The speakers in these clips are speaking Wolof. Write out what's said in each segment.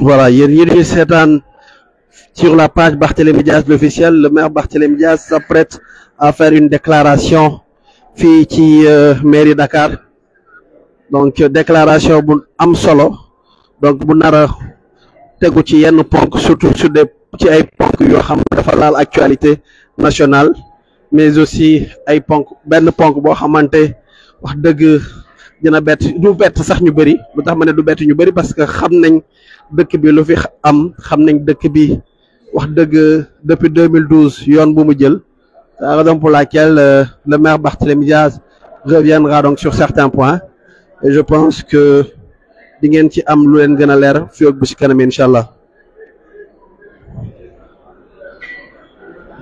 Voilà, Yeri Setan sur la page Barthélémy Diaz l'officiel, le maire Barthélémy Diaz s'apprête à faire une déclaration fii ci mairie Dakar. Donc déclaration bu am solo, donc bu nara tegu ci yenn ponk surtout sur des ci ay ponk yoo xam dafa laal actualité nationale, mais aussi ay ponk benn ponk boo xamante wax dëgg dina bett du bett sax ñu bëri lu tax ma ne du bett ñu bëri parce que xam nañ dëkk bi lu fi am xam nañ dëkk bi wax dëgg depuis 2012 yoon bu mu jël. C'est la raison pour laquelle le maire Barthélémy Diaz reviendra donc sur certains points et je pense que di ngeen ci am lu leen gën a leer fii ak bu ci kanam inchallah.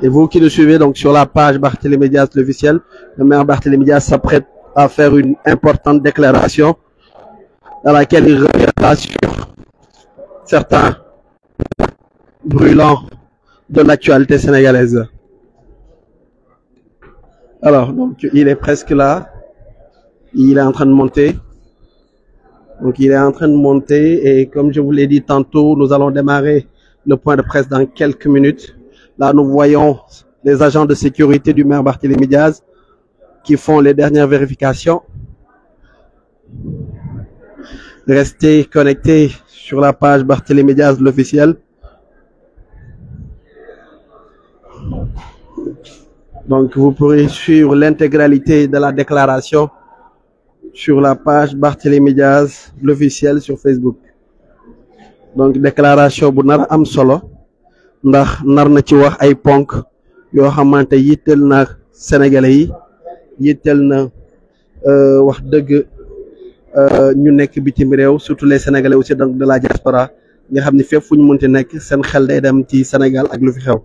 Et vous qui le suivez donc sur la page Barthélémy Diaz l'officiel, le maire Barthélémy Diaz s'apprête à faire une importante déclaration dans laquelle il reviendra sur certains brûlants de l'actualité sénégalaise. Alors, donc, il est presque là. Il est en train de monter. Donc, il est en train de monter et comme je vous l'ai dit tantôt, nous allons démarrer le point de presse dans quelques minutes. Là, nous voyons les agents de sécurité du maire Barthélémy Diaz qui font les dernières vérifications. Restez connectés sur la page Barthélémy Diaz l'officiel. Donc, vous pourrez suivre l'intégralité de la déclaration sur la page Barthélémy Diaz l'officiel sur Facebook. Donc, déclaration bu nar am solo ndax nar na ci wax ay ponk yoo xamante yitteel na Sénégalais yi yitteel na wax dëgg ñu nekk bitim réew surtout les Sénégalais aussi donc de la diaspora nga xam ni fépp fu ñu munti nekk seen xel day dem ci Sénégal ak lu fi xew.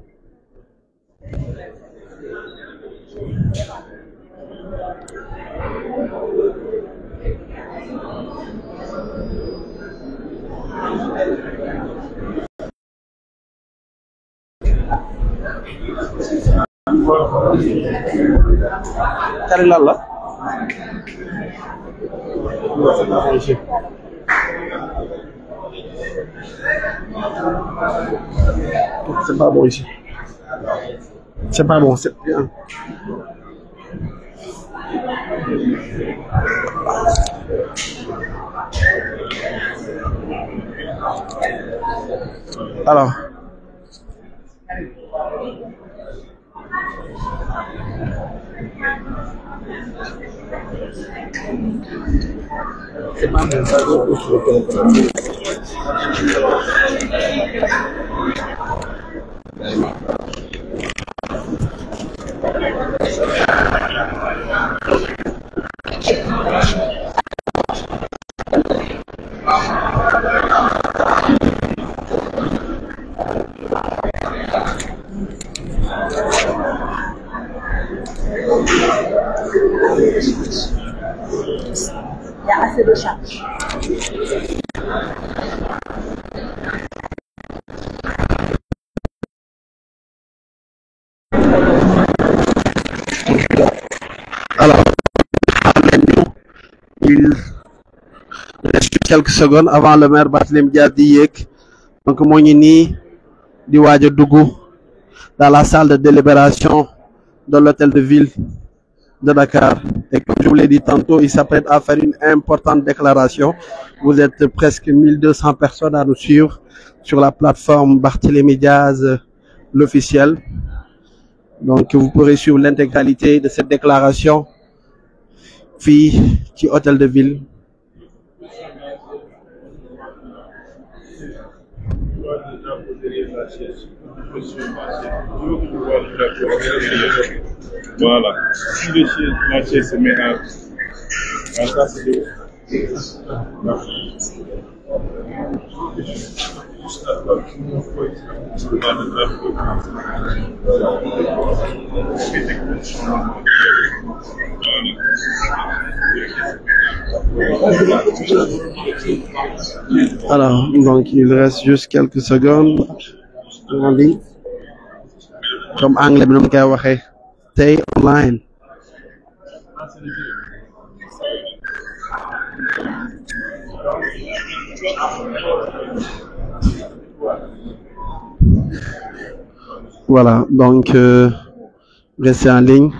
Kari lan la c'est pas bon ici, c'est pas bon, c'est bien. Alors c'est pas bon, ça il y a assez de charge. alors il reste quelques secondes avant le maire Barthélémy Diaz di yéeg donc moo ngi nii di waaj a dugg dans la salle de délibération de l'hôtel de ville de Dakar. Et comme je vous l'ai dit tantôt, il s'apprête à faire une importante déclaration. Vous êtes presque 1200 personnes à nous suivre sur la plateforme Barthélémy Diaz l'officiel. Donc vous pourrez suivre l'intégralité de cette déclaration fii ci hôtel de ville. Voilà. Si la chaise se met à ça, c'est Alors, donc il reste juste quelques secondes en ligne. Comme anglais bi nu mu koy waxee, stay online. Voilà, donc restez en ligne.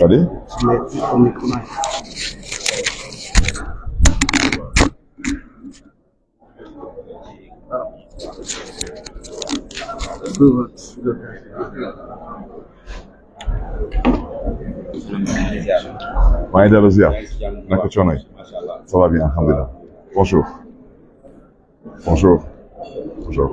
Allez. maa ngi dellu ziar naka coono yi ça va bien alhamdulilah bonjour bonjour bonjour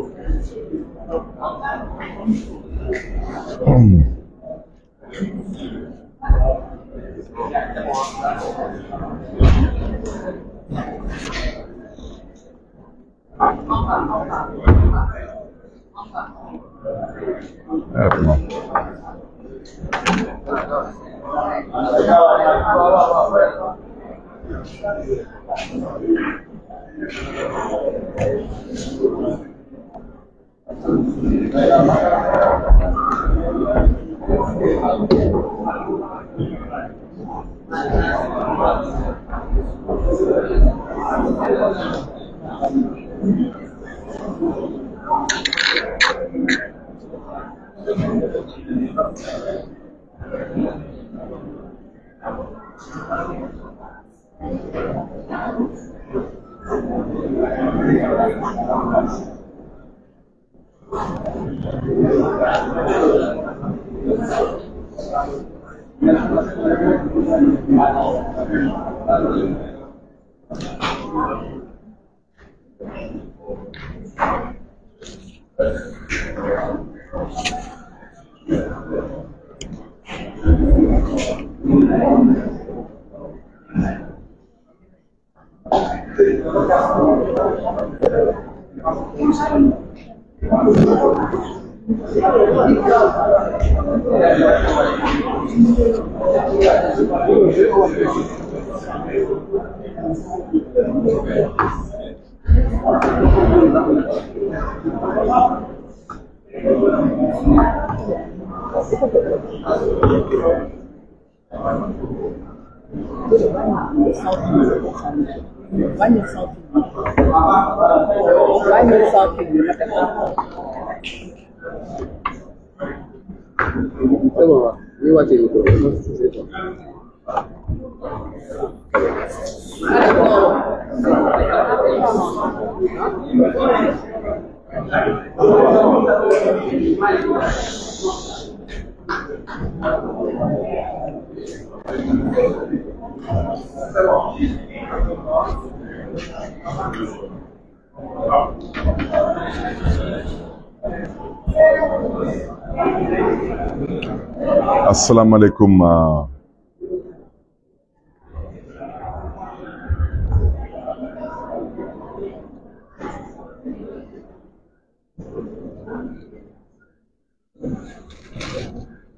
asalaamaaleykum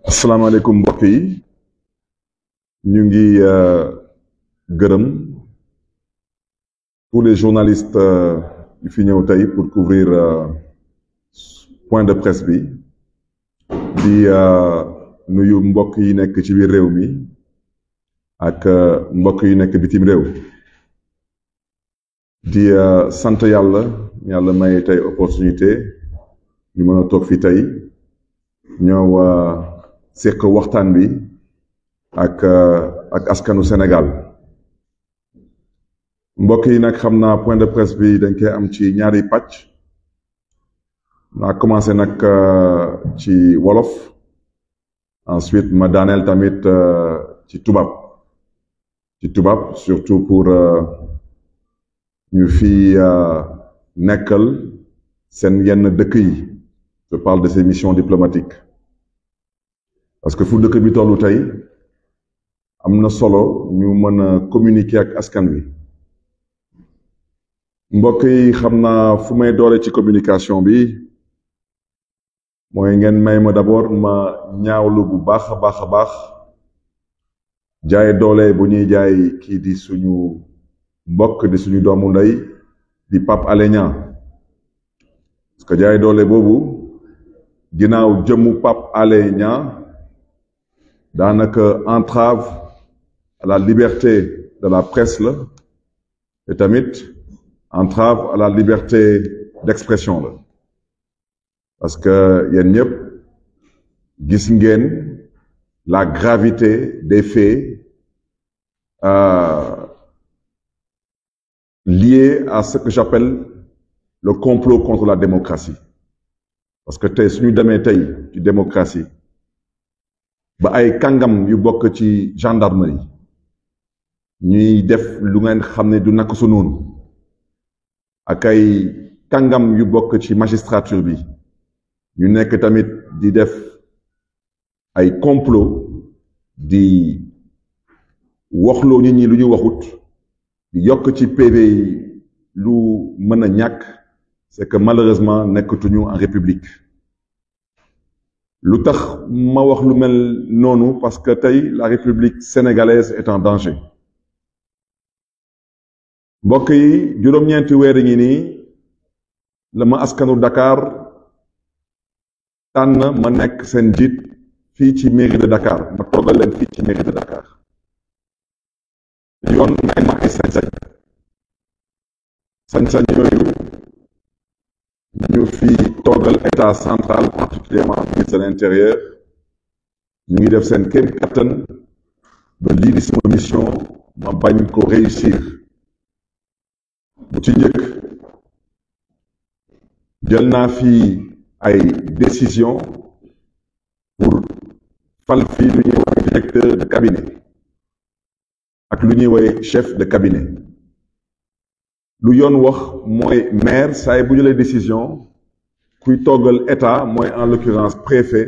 asalaamaaleykum mbokk yi ñu ngi gërëm tous les journalistes yu fi ñëw tey pour couvrir point de presse bi di nuyu mbokk yi nekk ci biir réew mi ak mbokk yi nekk bitim réew di sant yàlla may tey opportunité ñu mën a toog fi tey ñëw seq waxtaan bi ak askanu Sénégal mbokk yi nag xam naa point de presse bi dañ koy am ci ñaari pàcc naa commencé nag ci wolof ensuite ma daaneel tamit ci tubaab surtout pour ñu fi nekkal seen yenn dëkk yi je parle de ces missions diplomatiques parce que fu dëkk bi tollu tey am na solo ñu mën a communiquer ak askan wi mbokk yi xam naa fu may doole ci communication bi mooy ngeen may ma d'abord ma ñaawlu bu baax a baax jaay doole bu ñuy jaay kii di suñu mbokk di suñu doomu ndey di Pape Alé Niang parce que jaay doole boobu ginnaaw jëmmu Pape Alé Niang daanaka entrave à la liberté de la presse la et tamit entrave à la liberté d'expression la parce que yéen ñëpp gis ngeen la gravité des faits liés à ce que j'appelle le complot contre la démocratie parce que tey suñu demee tey ci démocratie ba ay kàngam yu bokk ci gendarmerie ñuy def lu ngeen xam ne du naka su noonu ak ay kàngam yu bokk ci magistrature bi ñu nekk tamit di def ay complot di waxloo nit ñi lu ñu waxut di yokk ci PV yi lu mën a ñàkk c'est que malheureusement nekkatuñu en république lu tax ma wax lu mel noonu parce que tey la république sénégalaise est en danger mbokk yi juróom-ñeenti weer ngi nii la ma askanu Dakar tànn ma nekk seen njiit fii ci mairie de Dakar ma toogal leen fii ci mairie de Dakar yoon may ma ay sañ-sañ yooyu ñu fi toogal état central particulièrement ministre de l'intérieur ñu ngi def seen kéem kattan ba lii di sama mission ma bañ ko réussir bu ci njëkk jël naa fi ay décision pour fal fii lu ñuy woowee directeur de cabinet ak lu ñuy woowee chef de cabinet lu yoon wax mooy maire saa bu jëlee décision kuy toggal état mooy en l'occurrence préfet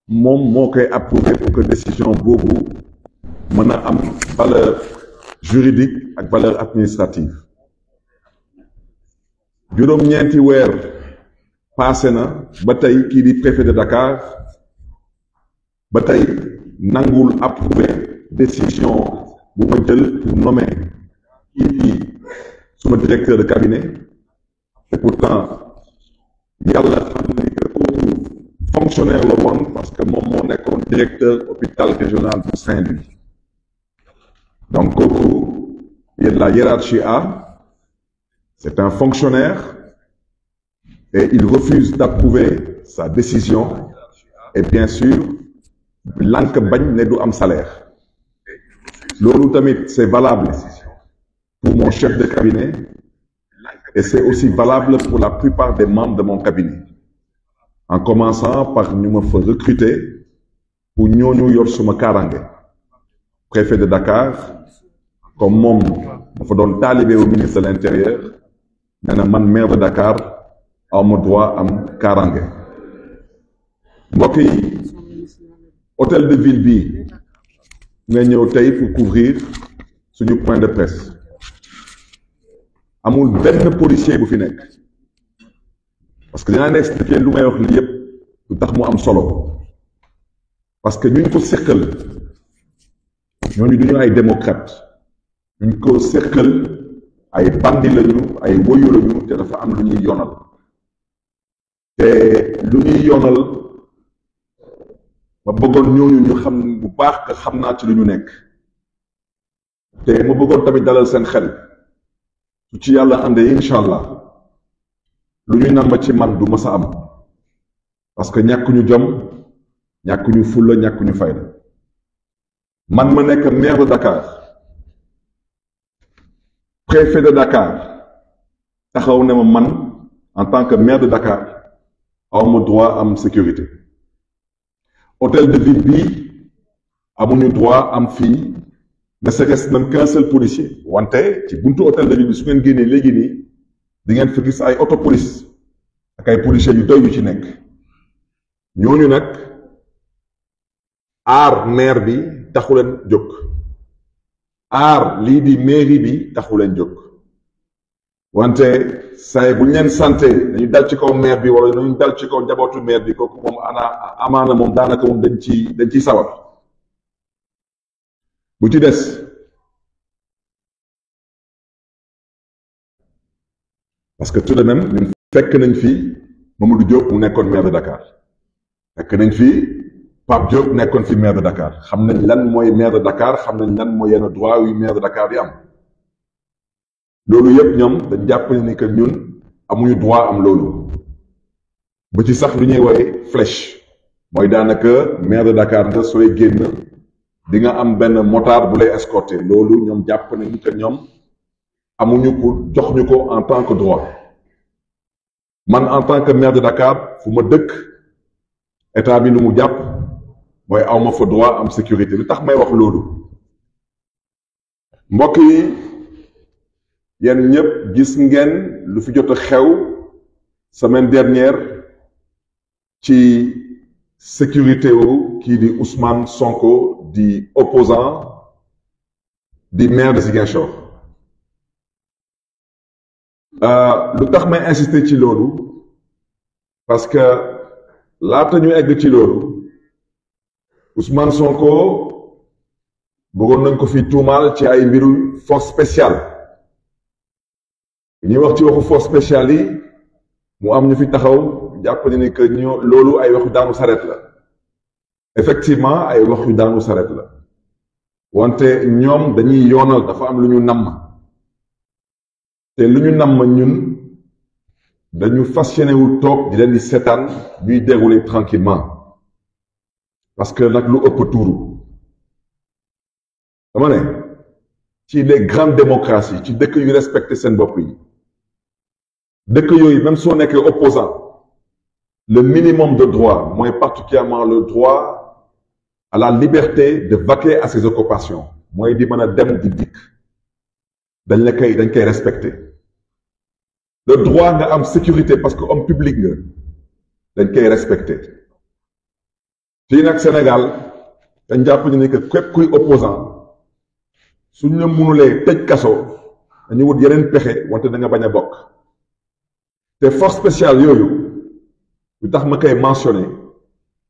moom moo koy approuver pour que décision boobu mën a am valeur juridique ak valeur administrative juróom-ñeenti weer passé na ba tey kii di préfet de Dakar ba tey nangul approuver décision bu ma jël pour nommer kii di suma directeur de cabinet et pourtant yàlla xam ni que kooku fonctionnaire la woon parce que moom moo nekkoon directeur hôpital régional bu Saint-Louis donc kooku il la hiérarchie A c'est un fonctionnaire et il refuse d'approuver sa décision et bien sûr lànk bañ ne du am salaire loolu tamit c'est valable pour mon chef de cabinet et c'est aussi valable pour la plupart des membres de mon cabinet en commençant par ñu ma fa recruter pour ñooñu yor suma kaaraange préfet de Dakar comme moom ma fa doon taalibe au ministre de l'intérieur nee na man maire de Dakar awma droit am kaaraange mbokk yi hôtel de ville bi nga ñëw tey pour couvrir suñu point de presse amul benn policier bu fi nekk parce que dinaa leen expliquer lu may wax lii yépp lu tax mu am solo parce que ñu ko seqal ñooñu duñu ay démocrate ñu ko seqal ay bandi lañu ay woyu lañu te dafa am lu ñuy yoonal te lu ñuy yoonal ma bëggoon ñooñu ñu xam bu baax que xam naa ci lu ñu nekk te ma bëggoon tamit dalal seen xel su ci yàlla àndee incha allah lu ñu nàmba ci man du mës a am parce que ñàkkuñu jom ñàkkuñu fulla ñàkkuñu fayda man ma nekk maire de Dakar préfet de Dakar taxaw ne ma man en tant que maire de Dakar awma droit am sécurité hôtel de ville bi amuñu droit am fii ne serait-ce même qu'un seul policier wante ci buntu hôtel de ville bi su ngeen génnee léegi nii di ngeen fa gis ay auto police ak ay policiers yu doy yu ci nekk ñooñu nag aar maire bi taxu leen jóg aar lii di mairie bi taxu leen jóg wante say bu ñu leen santé dañu dal ci kaw maire bi wala dañu dal ci kaw njabootu maire bi kooku moom amaana moom daanaka moom dañ ciy sawar bu ci des parce que tout de même ñun fekk nañ fi Mamadou Diop mu nekkoon maire de Dakar fekk nañ fi Pape Diop nekkoon fi maire de Dakar xam nañ lan mooy maire de Dakar xam nañ lan mooy yenn droit yu maire de Dakar di am loolu yëpp ñoom dañ jàpp ni que ñun amuñu droit am loolu ba ci sax lu ñuy woowee flèche mooy daanaka maire de Dakar nga sooy génn di nga am benn motard bu lay escorter loolu ñoom jàpp nañu que ñoom amuñu pour jox ñu ko en tant que droit man en tant que maire de Dakar fu ma dëkk état bi lu mu jàpp mooy awma fa droit am sécurité lu tax may wax loolu mbokk yi yéen ñëpp gis ngeen lu fi jot a xew semaine dernière ci sécurité wu kii di Ousmane Sonko di opposant di maire de Ziguinchor lu tax may insister ci loolu parce que laata ñu egg ci loolu Ousmane Sonko bëggoon nañ ko fi tuumaal ci ay mbiru force spéciale ñuy wax ci waxu force spéciale yi mu am ñu fi taxaw jàpp ni que loolu ay waxu daanu saret la effectivement ay waxu daanu saret la wante ñoom dañuy yoonal dafa am lu ñu namm te lu ñu namm ñun dañu fas yéene wu toog di leen di seetaan ñuy dérouler tranquillement parce que nag lu ëpp tuuru dama ne ci les grandes démocraties ci dëkk yu respecté seen bopp yi dëkk yooyu même soo nekkee opposant le minimum de droit mooy particulièrement le droit à la liberté de vaquer à ses occupations mooy di mën a dem di dikk dañ koy respecté le droit nga am sécurité parce que homme public nga dañ koy respecté fii nag Sénégal dañ jàpp ni que képp kuy opposant suñ la mënulee tëj kaso dañu wut yeneen pexe wante da nga bañ a bokk te force spéciale yooyu lu tax ma koy mentionné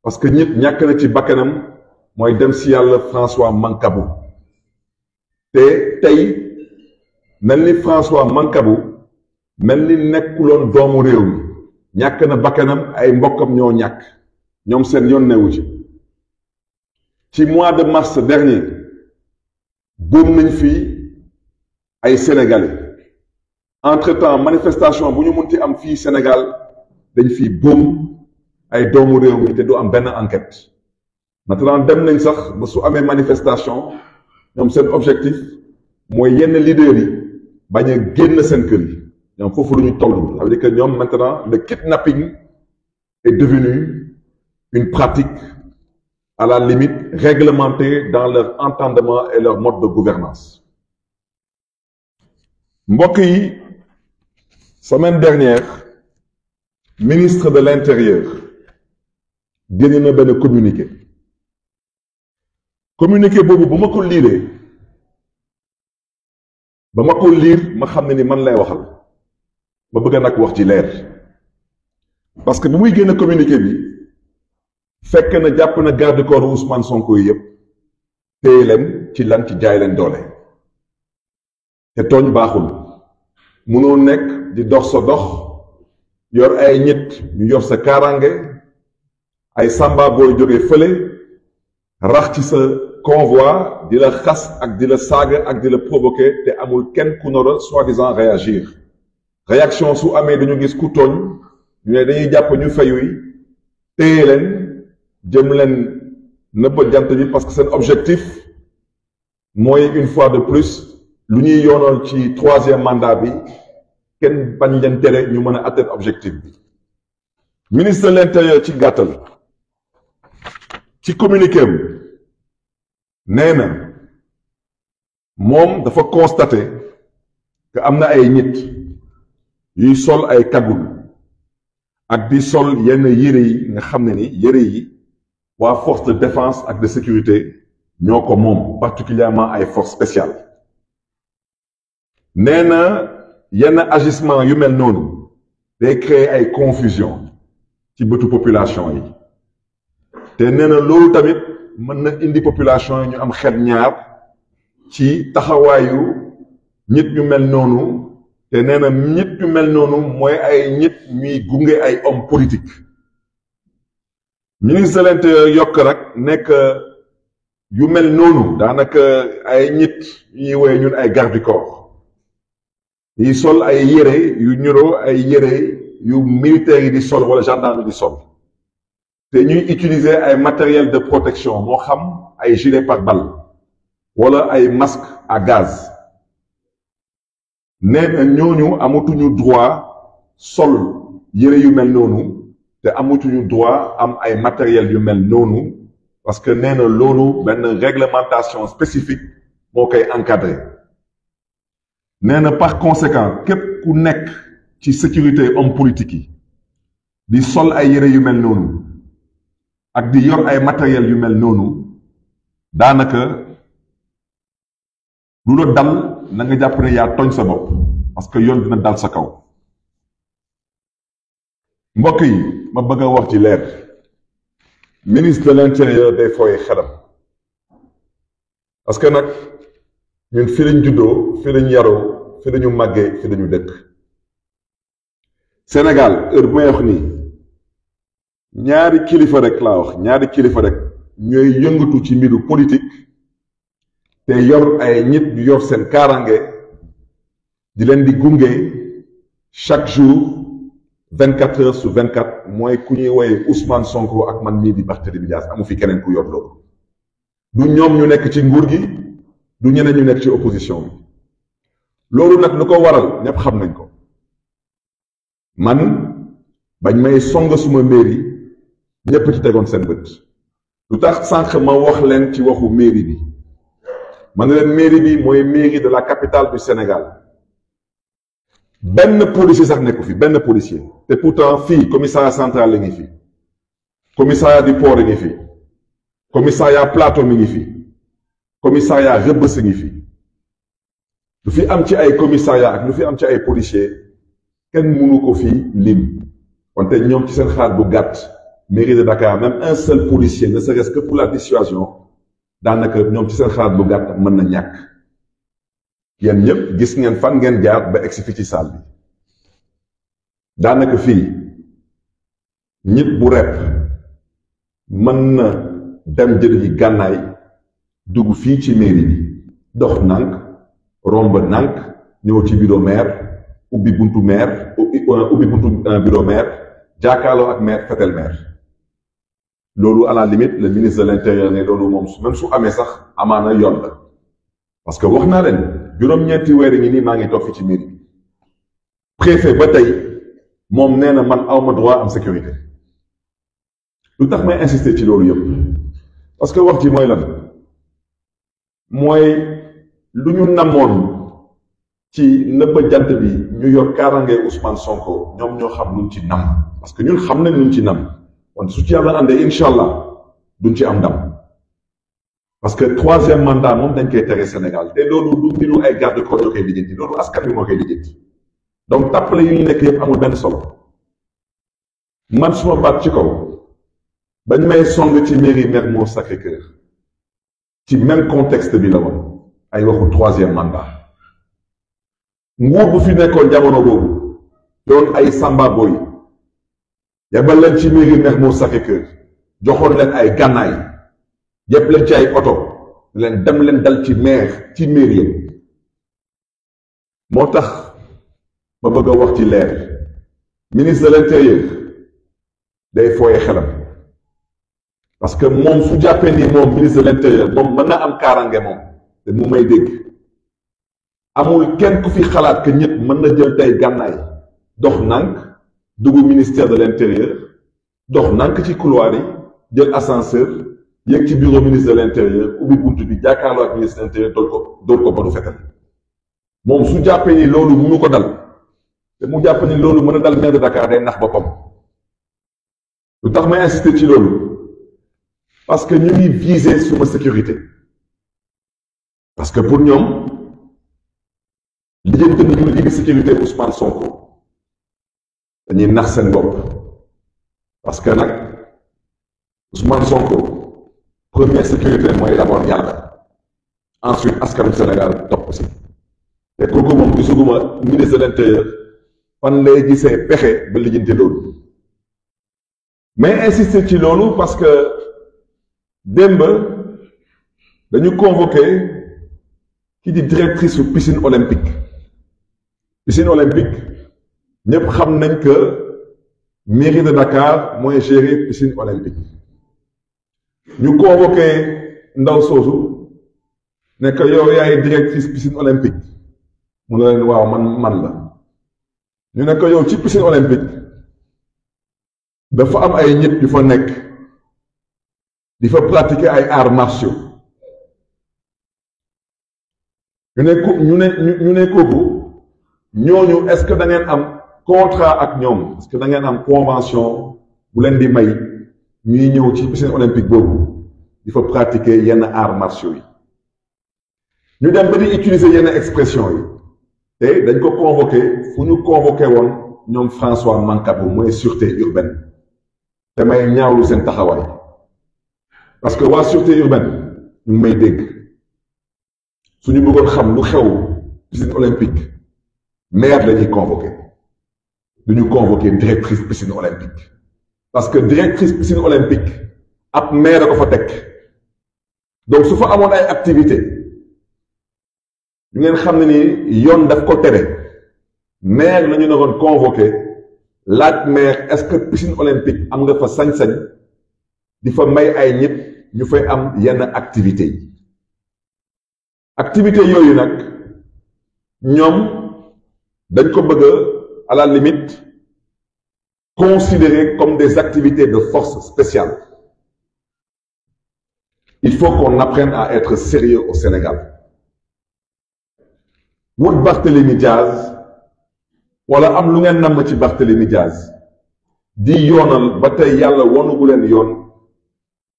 parce que ñit ñàkk na ci bakkanam mooy dem si yàlla François Mancabou te tey mel ni François Mancabou mel ni nekkuloon doomu réew mi ñàkk na bakkanam ay mbokkam ñoo ñàkk ñoom seen yoon newu ci mois de mars dernier boom nañ fii ay sénégalais entre-temps manifestation bu ñu munti am fii Sénégal dañ fii boom ay doomu réew mi te du am benn enquête maintenant dem nañ sax ba su amee manifestation ñoom seen objectif mooy yenn leaders yi bañ a génn seen kër yi ñoom foofu lu ñu toll ça veut dire que ñoom maintenant le kidnapping est devenu une pratique à la limite réglementée dans leur entendement et leur mode de gouvernance mbokk yi semaine dernière ministre de l'intérieur génne na benn communiqué boobu ba ma ko liiree ma xam ne ni man lay waxal ma bëgg nag wax ci leer parce que bu muy génn communiqué bi fekk na jàpp na garde corps Ousmane Sonko yi yëpp téye leen ci lan ci jaay leen doole te tooñ baaxul mënoo nekk di dox sa dox yor ay nit ñu yor sa kaaraange ay samba booy jógee fële rax ci sa convoi di la xas ak di la saaga ak di la provoquer te amul kenn ku nar a soi-disant réagir réaction su amee dañu gis ku tooñ ñu ne dañuy jàpp ñu fayuy téye leen jëm leen nëbb jant bi parce que seen objectif mooy une fois de plus lu ñuy yoonal ci troisième mandat bi kenn bañ leen tere ñu mën a atteindre objectif bi ministre de l'intérieur ci gàttal ci communiqué am nee na moom dafa constaté que am na ay nit yuy sol ay kagul ak di sol yenn yére yi nga xam ne ni yére yi waa force de défense ak de sécurité ñoo ko moom particulièrement ay forces spéciales nee na yenn agissement yu mel noonu day créer ay confusion ci bëtu population yi te nee na loolu tamit mën na indi population yi ñu am xel ñaar ci taxawaayu nit ñu mel noonu te nee na nit ñu mel noonu mooy ay nit ñuy gunge ay hommes politiques ministre de l'Intérieur yokk rek nekk yu mel noonu daanaka ay nit ñuy woowee ñun ay garde du corps yi sol ay yére yu ñuroo ay yére yu militaires yi di sol wala gendarme yi di sol te ñuy utiliser ay matériel de protection moo xam ay gilet pare-balles wala ay masque à gaz nee na ñooñu amatuñu droit sol yére yu mel noonu te amatuñu droit am ay matériel yu mel noonu parce que nee na loolu benn réglementation spécifique moo koy encadré nee na par conséquent képp ku nekk ci sécurité homme politique yi di sol ay yére yu mel noonu ak di yor ay matériel yu mel noonu daanaka lu la dal na nga jàpp ne yaa tooñ sa bopp parce que yoon dina dal sa kaw mbokk yi ma bëgg a wax ci leer ministre de l'Intérieur day fooye xelam parce que nag ñun fi lañ juddoo fi lañ yaroo fi lañu màggee fi lañu dëkk Sénégal heure bu may wax nii ñaari kilifa rek laa wax ñaari kilifa rek ñooy yëngatu ci mbiru politique te yor ay nit yu yor seen kaarange di leen di gunge chaque jour 24 heures sur 24 mooy ku ñuy woowee Ousmane Sonko ak man mii di Barthélémy Dias amu fi keneen ku yor loolu du ñoom ñu nekk ci nguur gi du ñeneen ñu nekk ci opposition bi loolu nag lu ko waral ñëpp xam nañ ko man bañ may song suma mairie ñëpp ci tegoon seen bët lu tax sànq ma wax leen ci waxu mairie bi ma ne leen mairie bi mooy mairie de la capitale du Sénégal benn policier sax nekku fi benn policier te pourtant fii commissariat central la ngi fi commissariat du port la ngi fi commissariat plateau mi ngi fi commissariat Rebeuss ngi fi lu fi am ci ay commissariat ak lu fi am ci ay policier kenn mënu ko fi lim wante ñoom ci seen xalaat bu gàtt mairie de Dakar même un seul policier ne serait-ce que pour la dissuasion daanaka ñoom ci seen xalaat bu gàtt mën na ñàkk yéen ñëpp gis ngeen fan ngeen jaar ba egsi fi ci salle bi daanaka fii nit bu rep mën na dem jël yi gànnaay dugg fii ci mairie bi dox nànk romb nànk ñëw ci bureau maire ubbi buntu maire ubbi buntu bureau maire jàkkaarloo ak maire fetel maire loolu à la limite le ministre de l'Intérieur ne loolu moom même su amee sax amaana yoon la parce que wax naa leen juróom-ñeenti weer ngi nii maa ngi toog fi ci mairie bi préfet ba tey moom nee na man awma droit am sécurité lu tax may insister ci loolu yëpp parce que wax ji mooy lan mooy lu ñu namoon ci nëbba jant bi ñu yor kaaraange Ousmane Sonko ñoom ñoo xam luñ ci nam parce que ñun xam nañ luñ ci nam wante su ci yàlla àndee incha allah duñ ci am ndam parce que troisième mandat moom dañ koy tere Sénégal te loolu du mbiru ay garde corps yoo koy lijjanti loolu askan bi moo koy lijjanti donc tàppale yu ñu nekk yëpp amul benn solo man suma baat ci kaw bañ may song ci mairie Mermoz Sacré-Cœur ci même contexte bi la woon ay waxu troisième mandat nguur bu fi nekkoon jamono boobu doon ay Samba Boy yebal leen ci mairie Mermoz Sacré-Cœur joxoon leen ay gànnaay yëpp leen ci ay oto leen dem leen dal ci maire ci mairie moo tax ma bëgg a wax ci leer ministre de l'Intérieur day fooye xelam parce que moom su jàppee ni moom ministre de l'Intérieur moom mën na am kaaraange moom te mu may dégg amul kenn ku fi xalaat que ñëpp mën na jël tey gànnaay dox nànk dugg ministère de l'Intérieur dox nànk ci couloir yi jël ascenseur yéeg ci bureau ministre de l'Intérieur ubbi buntu bi jàkkaarloo ak ministre de l'Intérieur dóor ko ba du fetal moom su jàppee ni loolu mënu ko dal te mu jàpp ni loolu mën a dal maire de Dakar day nax boppam lu tax may insister ci loolu parce que ñu ngi viser suma sécurité parce que pour ñoom lijjanti nañu lii di sécurité Ousmane Sonko dañuy nax seen bopp parce que nag Ousmane Sonko première sécurité mooy d'abord yàlla ensuite askanu Sénégal topp si te kooku moom gisuguma ministre de l'intérieur fan lay gisee pexe ba lijjanti loolu mais insister ci loolu parce que démb dañu convoqué ki di directrice su piscine olympique ñëpp xam nañ que mairie de Dakar mooy gérer piscine olympique ñu convoqué ndaw soosu ne que yow yaay directrice piscine olympique mu ne leen waaw man la ñu ne que yow ci piscine olympique dafa am ay nit yu fa nekk di fa pratiquer ay arts martiaux ñu ne kooku ñooñu est-ce que da ngeen am contrat ak ñoom est-ce que da ngeen am convention bu leen di may ñuy ñëw ci piscine olympique boobu di fa pratiquer yenn arts martiaux yi ñu dem ba di utiliser yenn expression yi te dañ ko convoqué fu ñu convoqué woon ñoom François Mancabou mooy sûreté urbaine te may ñaawlu seen taxawaay parce que waa sûreté urbaine ñu ngi may dégg suñu bëggoon xam lu xew piscine olympique maire la ñuy convoqué duñu convoqué directrice piscine olympique parce que directrice piscine olympique ab maire ko fa teg donc su fa amoon ay activité ñu ngeen xam ne ni yoon daf ko tere maire la ñu naroon convoqué laaj maire est-ce que piscine olympique am nga fa sañ-sañ di fa may ay nit ñu fay am yenn activités yi activités yooyu nag ñoom dañ ko bëgg à la limite considérées comme des activités de force spéciale. Il faut qu'on apprenne à être sérieux au Sénégal. wut Barthélémy Diaz wala am lu ngeen namm ci Barthélémy Diaz di yoonal ba tey yàlla wonugu leen yoon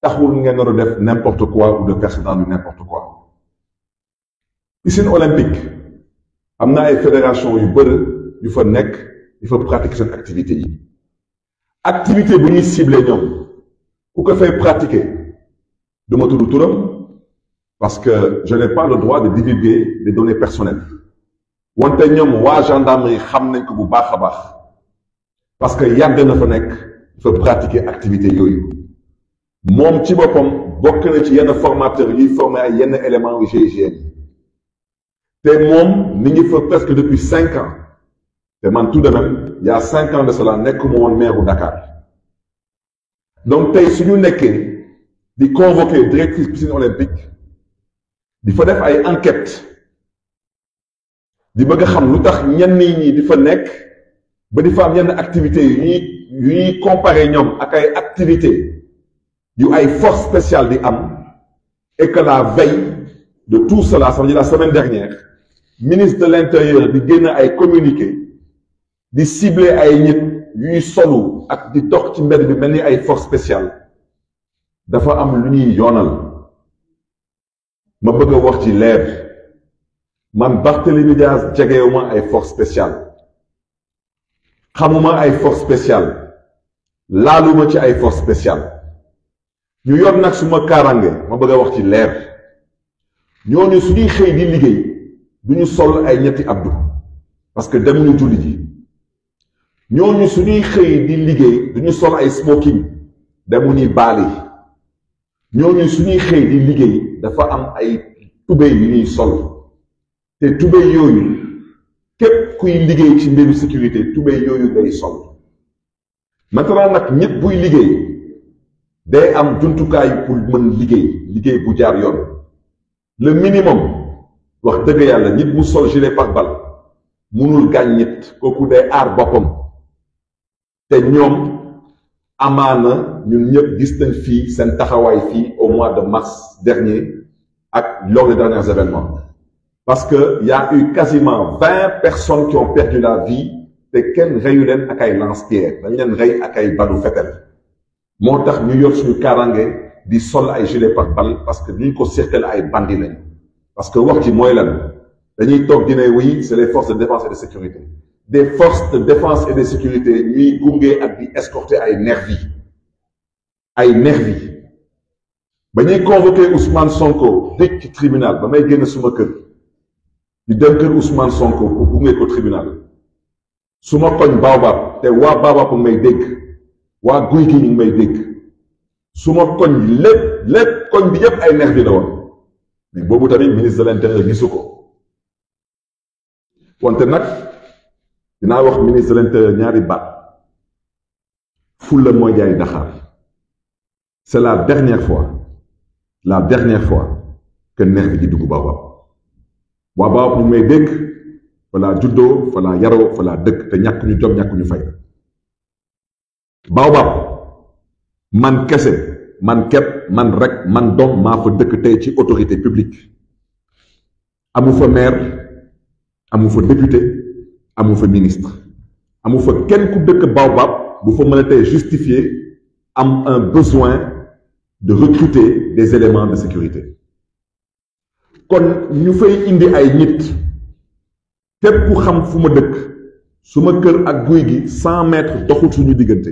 taxul ngeen nar a def n'importe quoi ou de verser dans du n'importe quoi. Piscine olympique am na ay fédération yu bëri yu fa nekk yu fa pratiquer seen activité yi activité bu ñuy ciblé ñoom ku ko fay pratiquer du ma tudd turam parce que je n'ai pas le droit de divulguer des données personnelles wante ñoom waa gendarmerie xam nañ ko bu baax a baax parce que yàgg na fa nekk fa pratiquer activité yooyu moom ci boppam bokk na ci yenn formateurs yuy former ay yenn éléments yu GIGN te moom mi ngi fa presque depuis 5 ans te man tout de même il y a 5 ans de cela nekkuma woon maire bu Dakar donc tey suñu nekkee di convoquer directrice piscine olympique di fa def ay enquête di bëgg a xam lu tax ñenn ñi di fa nekk ba di fa am yenn activités yu ñuy comparer ñoom ak ay activités yu ay force spéciale di am et que la veille de tout cela ça veut dire la semaine dernière ministre de l'intérieur di génn ay communiqué di cibler ay nit yuy solu ak di dox ci mbedd bi mel ni ay force spéciale dafa am lu ñuy yoonal ma bëgg a wax ci leer man Barthélémy Diaz jegewuma ay force spéciale xamuma ay force spéciale laaluma ci ay force spéciale ñu yor nag suma kaaraange ma bëgg a wax ci leer ñooñu suñuy xëy di liggéey duñu sol ay ñetti abdu parce que demuñu julli ji ñooñu suñuy xëy di liggéey duñu sol ay smoking demuñu baali ñooñu suñuy xëy di liggéey dafa am ay tubéy yu ñuy sol te tubéy yooyu képp kuy liggéey ci mbiru sécurité tubéy yooyu ngay sol maintenant nag nit buy liggéey day am jumtukaay pour mën liggéey bu jaar yoon le minimum wax dëgg yàlla nit bu sol gilet pare-balles munul gaañ nit kooku day aar boppam te ñoom amaana ñun ñëpp gis nañ fii seen taxawaay fii au mois de mars dernier ak lors des derniers événements parce que y a eu quasiment 20 personnes qui ont perdu la vie te kenn reyu leen ak ay lance-pierre dañ leen rey ak ay balu fetel moo tax ñu yor suñu kaaraange di sol ay gilet pare-balles parce que duñ ko seetal ay bandi lañ parce que wax ci mooy lan dañuy toog di ne oui c'est les forces de défense et de sécurité des forces de défense et de sécurité ñuy gunge ak di escorter ay nervis ba ñuy convoqué Ousmane Sonko dëj ci tribunal ba may génn suma kër di dem kër Ousmane Sonko pour gunge ko tribunal suma koñ Baobab te waa Baobab bu may dégg waa guy gi ñu ngi may dégg suma koñ lépp koñ bi yépp ay nervi la woon mais boobu tamit ministre de l'intérieur gisu ko wante nag dinaa wax ministre de l'intérieur ñaari baat fulla mooy jaay Dakar c'est la dernière fois que nervi di dugg Baobab waa Baobab ñu may dégg falaa juddoo falaa yaroo falaa dëkk te ñàkk ñu jom ñàkk ñu fay Baobab man kese man képp man rek man doom maa fa dëkk tey ci autorité publique amu fa maire amu fa député amu fa ministre amu fa kenn ku dëkk Baobab bu fa mën a tey justifier am un besoin de recruter des éléments de sécurité kon ñu fay indi ay nit képp ku xam fu ma dëkk su ma kër ak guy gi 100 mètres doxul suñu diggante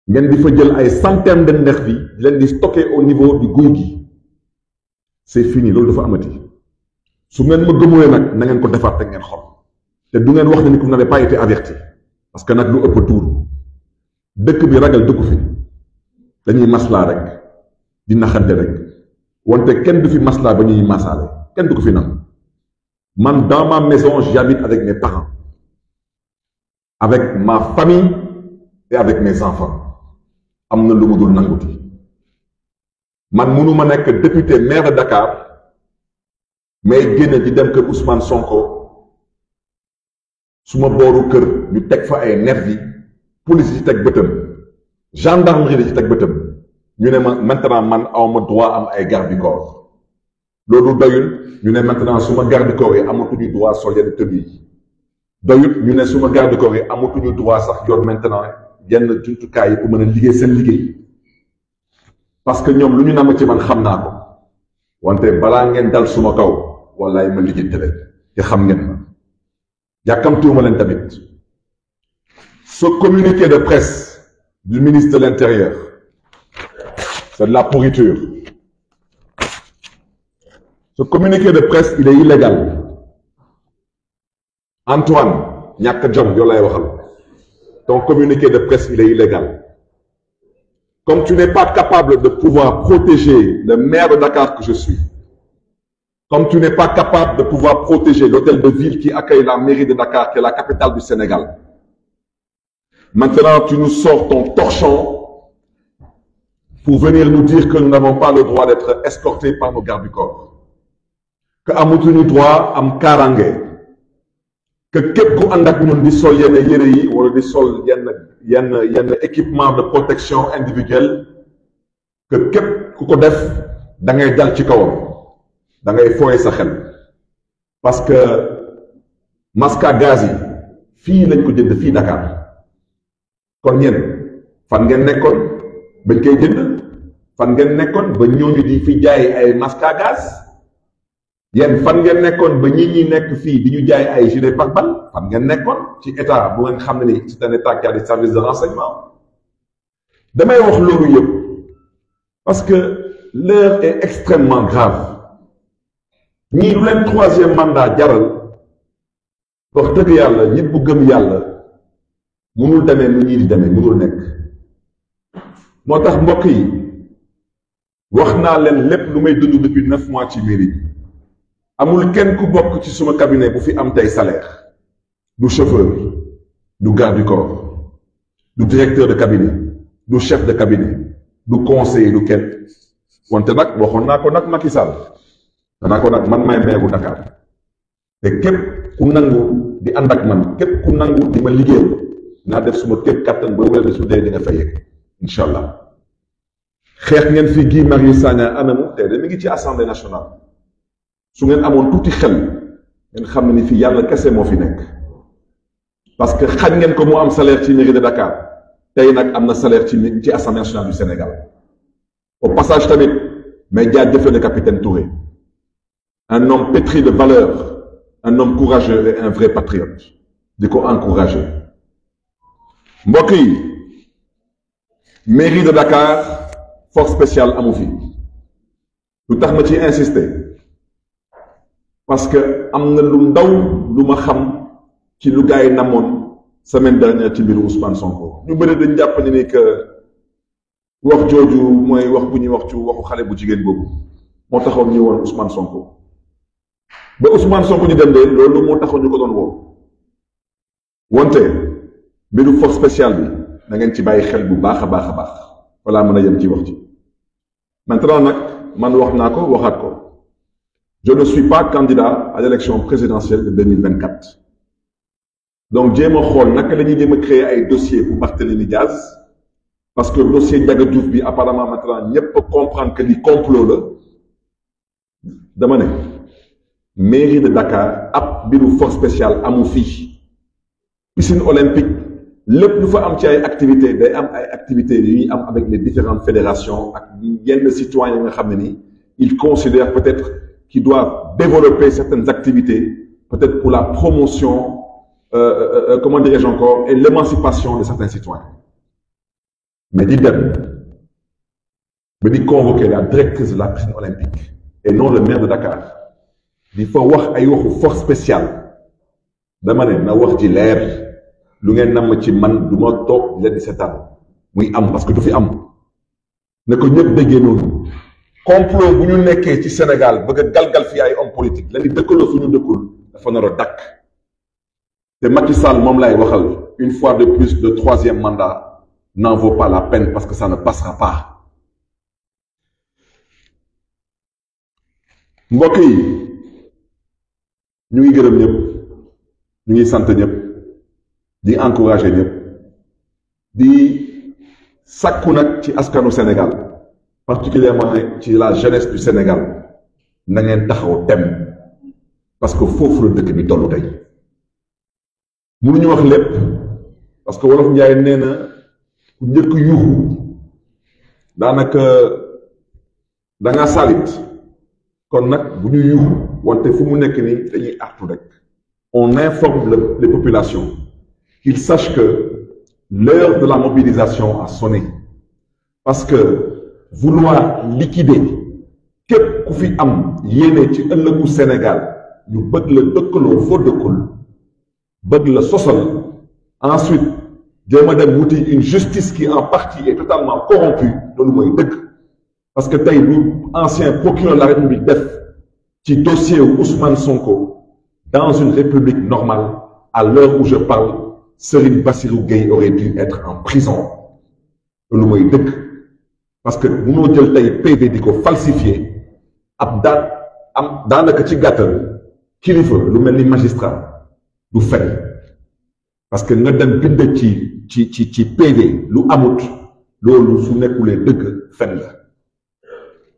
ngeen di fa jël ay centaines de nervis di leen di stocker au niveau du guy gi c'est fini loolu dafa amati su ngeen ma gëmulee nag na ngeen ko defaat te ngeen xool te du ngeen wax ne ni ku n'avez pas été averti parce que nag lu ëpp tuuru dëkk bi ragal dëkku fi dañuy maslaa rek di naxante rek wante kenn du fi maslaa ba ñuy masaale kenn du ko fi nangu man dans ma maison j'habite avec mes parents avec ma famille et avec mes enfants am na lu mu dul nanguti man mënuma nekk député maire de Dakar may génn di dem kër Ousmane Sonko suma booru kër ñu teg fa ay nervi police yi ci teg bëtam gendarmerie di ci teg bëtam ñu ne ma maintenant man awma droit am ay garde du corps loolu doyul ñu ne maintenant suma garde du corps yi amatuñu droit sol yenn tenue yi doyul ñu ne suma garde du corps yi amatuñu droit sax yor maintenant yenn jumtukaay yi pour mën a liggéey seen liggéey parce que ñoom lu ñu nama ci man xam naa ko wante balaa ngeen dal suma kaw wallaay ma lijjante leen te xam ngeen ma yàkkamtuwuma leen tamit ce communiqué de presse du ministre de l'Intérieur c'est de la pourriture ce communiqué de presse il est illégal Antoine ñàkk jom yow lay waxal ton communiqué de presse il est illégal comme tu n'es pas capable de pouvoir protéger le maire de Dakar que je suis comme tu n'es pas capable de pouvoir protéger l'hôtel de ville qui accueille la mairie de Dakar qui est la capitale du Sénégal maintenant tu nous sors ton torchon pour venir nous dire que nous n'avons pas le droit d'être escortés par nos gardes du corps que amatuñu droit am kaaraange que képp ku ànd ak ñun di sol yenn yére yi wala di sol yenn équipement de protection individuelle que képp ku ko def da ngay dal ci kawam da ngay fooye sa xel parce que masque à gaz yi fii lañ ko jënd fii Dakar kon ñeen fan ngeen nekkoon bañ koy jënd fan ngeen nekkoon ba ñooñu di fi jaay ay masque à gaz yéen fan ngeen nekkoon ba ñi nekk fii di ñu jaay ay gilet pare-balles fan ngeen nekkoon ci état bu ngeen xam ne ni c'est un état qui a des services de renseignement damay wax loolu yëpp parce que l'heure est extrêmement grave ñii lu leen troisième mandat jaral wax dëgg yàlla nit bu gëm yàlla mënul demee nu ñii di demee mënul nekk moo tax mbokk yi wax naa leen lépp lu may dund depuis 9 mois ci mairie bi amul kenn ku bokk ci suma cabinet bu fi am tey salaire du chauffeur du garde du corps du directeur de cabinet du chef de cabinet du conseiller du kenn wante nag waxoon naa ko nag Macky Sall danaa ko nag man may maire bu Dakar te képp ku nangu di ànd ak man képp ku nangu di ma liggéeyal naa def suma képp kattan ba wér su dee di nga fay yegg incha allah xeex ngeen fi Guy Marius Sagna anamu te de mi ngi ci assemblée nationale su ngeen amoon tuuti xel ngeen xam ne ni fii yàlla kese moo fi nekk parce que xañ ngeen ko mu am salaire ci mairie de Dakar tey nag am na salaire ci assemblée nationale du Sénégal au passage tamit mais jaajëfal le capitaine Touré un homme pétri de valeurs un homme courageux et un vrai patriote di ko encourager mbokk yi mairie de Dakar force spéciale amu fi lu tax ma ci insister parce que am na lu ndaw lu ma xam ci lu gars yi namoon semaine dernière ci mbiru Ousmane Sonko ñu bëri dañ jàpp ni que wax jooju mooy wax bu ñuy wax ci waxu xale bu jigéen boobu moo taxoon ñu woon Ousmane Sonko ba Ousmane Sonko ñu dem de loolu moo taxoon ñu ko doon woo wante mbiru force spéciale bi na ngeen ci bàyyi xel bu baax a baax a baax wala mën a yem ci wax ci maintenant nag man wax naa ko waxaat ko je ne suis pas candidat à l'élection présidentielle de 2024 donc jéem a xool naka la ñuy jéem a créer ay dossiers pour Barthélémy Diaz parce que dossier Ndiaga Diouf bi apparemment maintenant ñëpp comprendre que li complot la dama ne mairie de Dakar ab mbiru force spéciale amu fii piscine olympique lépp lu fa am ci ay activités day am ay activités yu ñuy am avec les différentes fédérations ak yenn citoyens nga xam ne ni ils considèrent peut-être qu'ils doivent développer certaines activités peut-être pour la promotion comment dirais-je encore et l'émancipation de certains citoyens mais di dem ba di convoquer la directrice de la piscine olympique et non le maire de Dakar di fa wax ay waxu force spéciale dama ne na wax ji leer lu ngeen nam ci man du ma toog leen di seetaan muy am parce que du fi am ne ko ñëpp déggee noonu complot bu ñu nekkee ci Sénégal bëgg a galgal fi ay homme politique la di dëkkaloo suñu dëkkul dafa nar a dakk te Macky Sall moom lay waxal une fois de plus le troisième mandat n'en vaut pas la peine parce que ça ne passera pas mbokk yi ñu ngi gërëm ñëpp ñu ngi sant ñëpp di encourager ñëpp di sakku nag ci askanu Sénégal particulièrement ci la jeunesse du Sénégal na ngeen taxaw tem parce que foofu la dëkk bi tollu tey mënuñu wax lépp parce que wolof Njaay nee na ku njëkk yuuxu daanaka da nga salit kon nag bu ñu yuuxu wante fu mu nekk nii dañuy artu rek on informe les populations qu'ils sachent que l'heure de la mobilisation a sonné parce que vouloir liquider képp ku fi am yéene ci ëllëgu Sénégal ñu bëgg la dëkkaloo foo dëkkul bëgg la sosal ensuite jéem a dem wuti une justice qui en partie est totalement corrompue loolu mooy dëgg parce que tey lu ancien procureur de la République def ci dossier wu Ousmane Sonko dans une république normale à l'heure où je parle Serigne Bassirou Gueye aurait dû être en prison loolu mooy dëgg parce que mënoo jël tey PV di ko falsifier ab daanaka ci gàttal kilifa lu mel ni magistrat du fen parce que nga dem bind ci PV lu amut loolu su nekkulee dëgg fen la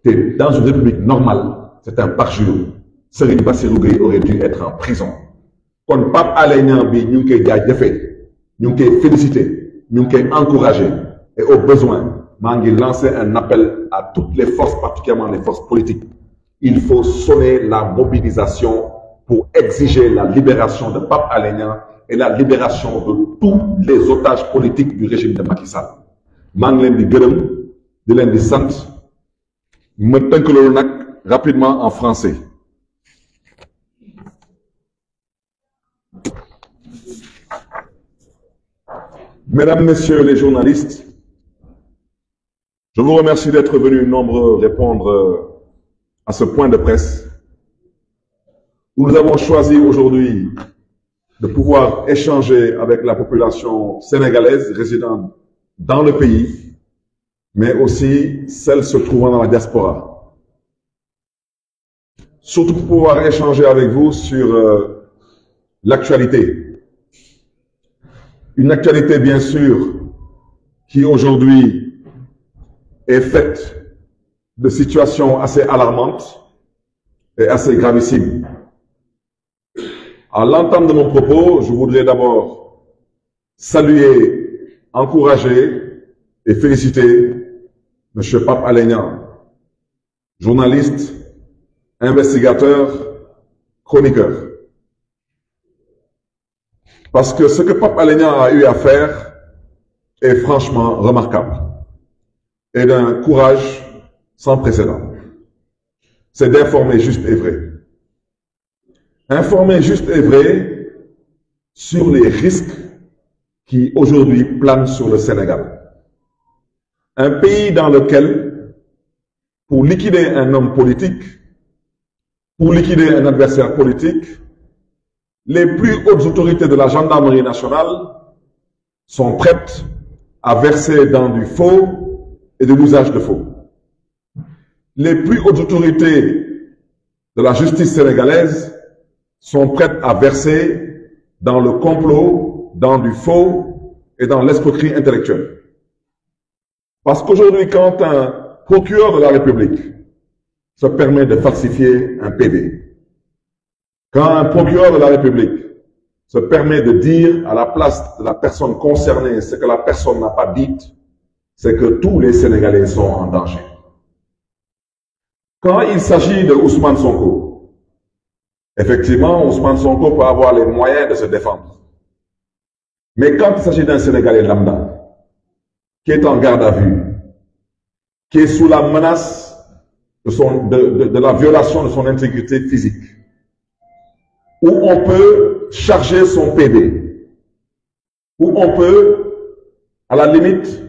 te dans une république normale c'est un parjure Serigne Bassirou Gueye aurait dû être en prison kon Pape Alé Niang bi ñu ngi koy jaajëfee ñu ngi koy féliciter ñu ngi koy encourager et au besoin maa ngi lancer un appel à toutes les forces particulièrement les forces politiques il faut sonner la mobilisation pour exiger la libération de Pape Alé Niang et la libération de tous les otages politiques du régime de Macky Sall maa ngi leen di gërëm di leen di sant ma tënk loolu nag rapidement en français. Mesdames, Messieurs les journalistes, je vous remercie d'être venus nombreux répondre à ce point de presse où nous avons choisi aujourd'hui de pouvoir échanger avec la population sénégalaise résidant dans le pays, mais aussi celle se trouvant dans la diaspora. Surtout pour pouvoir échanger avec vous sur l'actualité. Une actualité, bien sûr, qui aujourd'hui est faite de situations assez alarmantes et assez gravissimes. À l'entame de mon propos, je voudrais d'abord saluer, encourager et féliciter M. Pape Alé Niang, journaliste, investigateur, chroniqueur. Parce que ce que Pape Alé Niang a eu à faire est franchement remarquable. et d'un courage sans précédent. C'est d'informer juste et vrai. Informer juste et vrai sur les risques qui aujourd'hui planent sur le Sénégal. Un pays dans lequel, pour liquider un homme politique, pour liquider un adversaire politique, les plus hautes autorités de la gendarmerie nationale sont prêtes à verser dans du faux et de l'usage de faux. Les plus hautes autorités de la justice sénégalaise sont prêtes à verser dans le complot, dans du faux et dans l'escroquerie intellectuelle. Parce qu'aujourd'hui, quand un procureur de la République se permet de falsifier un PV, quand un procureur de la République se permet de dire à la place de la personne concernée ce que la personne n'a pas dit, c'est que tous les Sénégalais sont en danger. Quand il s'agit de Ousmane Sonko, effectivement, Ousmane Sonko peut avoir les moyens de se défendre. Mais quand il s'agit d'un Sénégalais lambda, qui est en garde à vue, qui est sous la menace de la violation de son intégrité physique, où on peut charger son PV, où on peut, à la limite,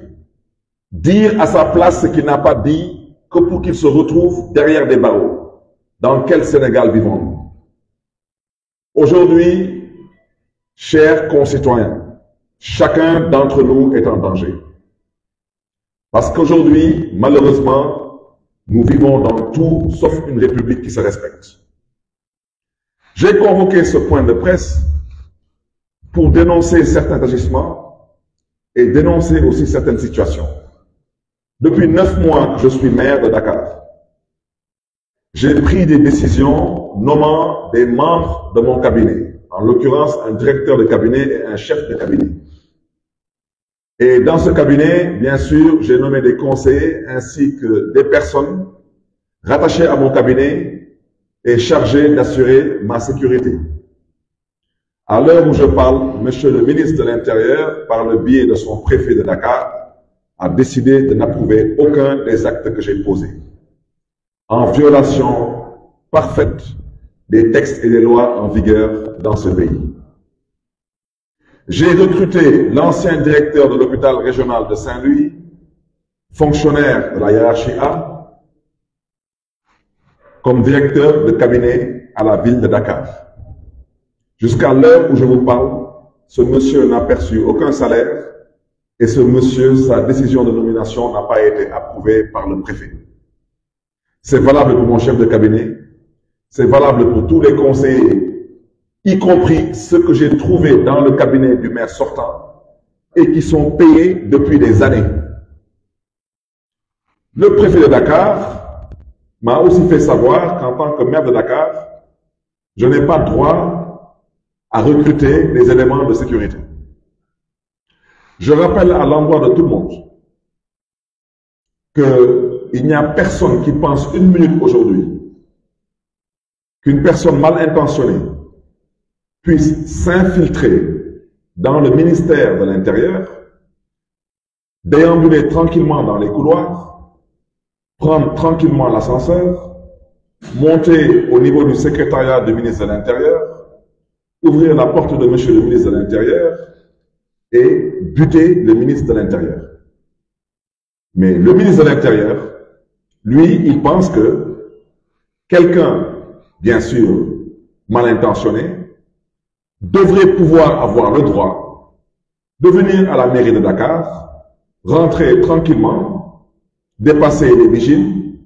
dire à sa place ce qu'il n'a pas dit, que pour qu'il se retrouve derrière des barreaux. Dans quel Sénégal vivons-nous? Aujourd'hui, chers concitoyens, chacun d'entre nous est en danger. Parce qu'aujourd'hui, malheureusement, nous vivons dans tout sauf une république qui se respecte. J'ai convoqué ce point de presse pour dénoncer certains agissements et dénoncer aussi certaines situations. Depuis 9 mois que je suis maire de Dakar, j'ai pris des décisions nommant des membres de mon cabinet, en l'occurrence un directeur de cabinet et un chef de cabinet. Et dans ce cabinet, bien sûr, j'ai nommé des conseillers ainsi que des personnes rattachées à mon cabinet et chargées d'assurer ma sécurité. À l'heure où je parle, Monsieur le ministre de l'Intérieur, par le biais de son préfet de Dakar, a décidé de n'approuver aucun des actes que j'ai posés, en violation parfaite des textes et des lois en vigueur dans ce pays. J'ai recruté l'ancien directeur de l'hôpital régional de Saint-Louis, fonctionnaire de la hiérarchie A, comme directeur de cabinet à la ville de Dakar. Jusqu'à l'heure où je vous parle, ce monsieur n'a perçu aucun salaire et ce monsieur, sa décision de nomination n'a pas été approuvée par le préfet. C'est valable pour mon chef de cabinet, c'est valable pour tous les conseillers, y compris ceux que j'ai trouvés dans le cabinet du maire sortant et qui sont payés depuis des années. Le préfet de Dakar m'a aussi fait savoir qu'en tant que maire de Dakar, je n'ai pas droit à recruter des éléments de sécurité. Je rappelle à l'endroit de tout le monde qu'il n'y a personne qui pense une minute aujourd'hui qu'une personne mal intentionnée puisse s'infiltrer dans le ministère de l'Intérieur, déambuler tranquillement dans les couloirs, prendre tranquillement l'ascenseur, monter au niveau du secrétariat du ministre de l'Intérieur, ouvrir la porte de monsieur le ministre de l'Intérieur et buter le ministre de l'Intérieur. Mais le ministre de l'Intérieur, lui, il pense que quelqu'un, bien sûr, mal intentionné, devrait pouvoir avoir le droit de venir à la mairie de Dakar, rentrer tranquillement, dépasser les vigiles,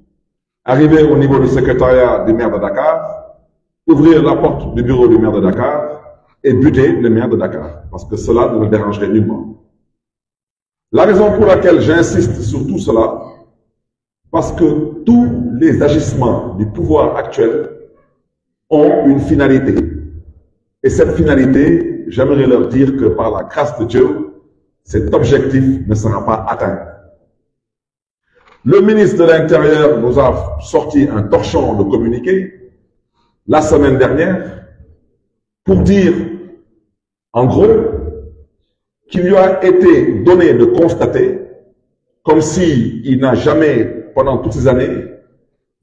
arriver au niveau du secrétariat du maire de Dakar, ouvrir la porte du bureau du maire de Dakar et buter le maire de Dakar, parce que cela ne me dérangerait nullement. La raison pour laquelle j'insiste sur tout cela, parce que tous les agissements du pouvoir actuel ont une finalité. Et cette finalité, j'aimerais leur dire que par la grâce de Dieu, cet objectif ne sera pas atteint. Le ministre de l'Intérieur nous a sorti un torchon de communiqué la semaine dernière pour dire, en gros, qu'il lui a été donné de constater comme s'il n'a jamais, pendant toutes ces années,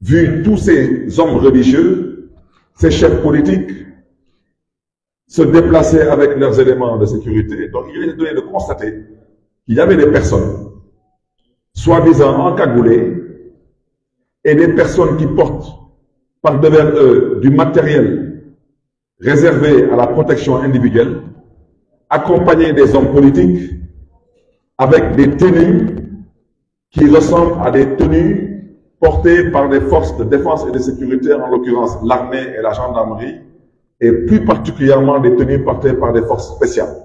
vu tous ces hommes religieux, ces chefs politiques, se déplacer avec leurs éléments de sécurité. Donc il est donné de constater qu'il y avait des personnes, soi-disant encagoulées, et des personnes qui portent par devers eux du matériel réservé à la protection individuelle, accompagnés des hommes politiques, avec des tenues qui ressemblent à des tenues portées par des forces de défense et de sécurité, en l'occurrence l'armée et la gendarmerie, et plus particulièrement des tenues portées par des forces spéciales.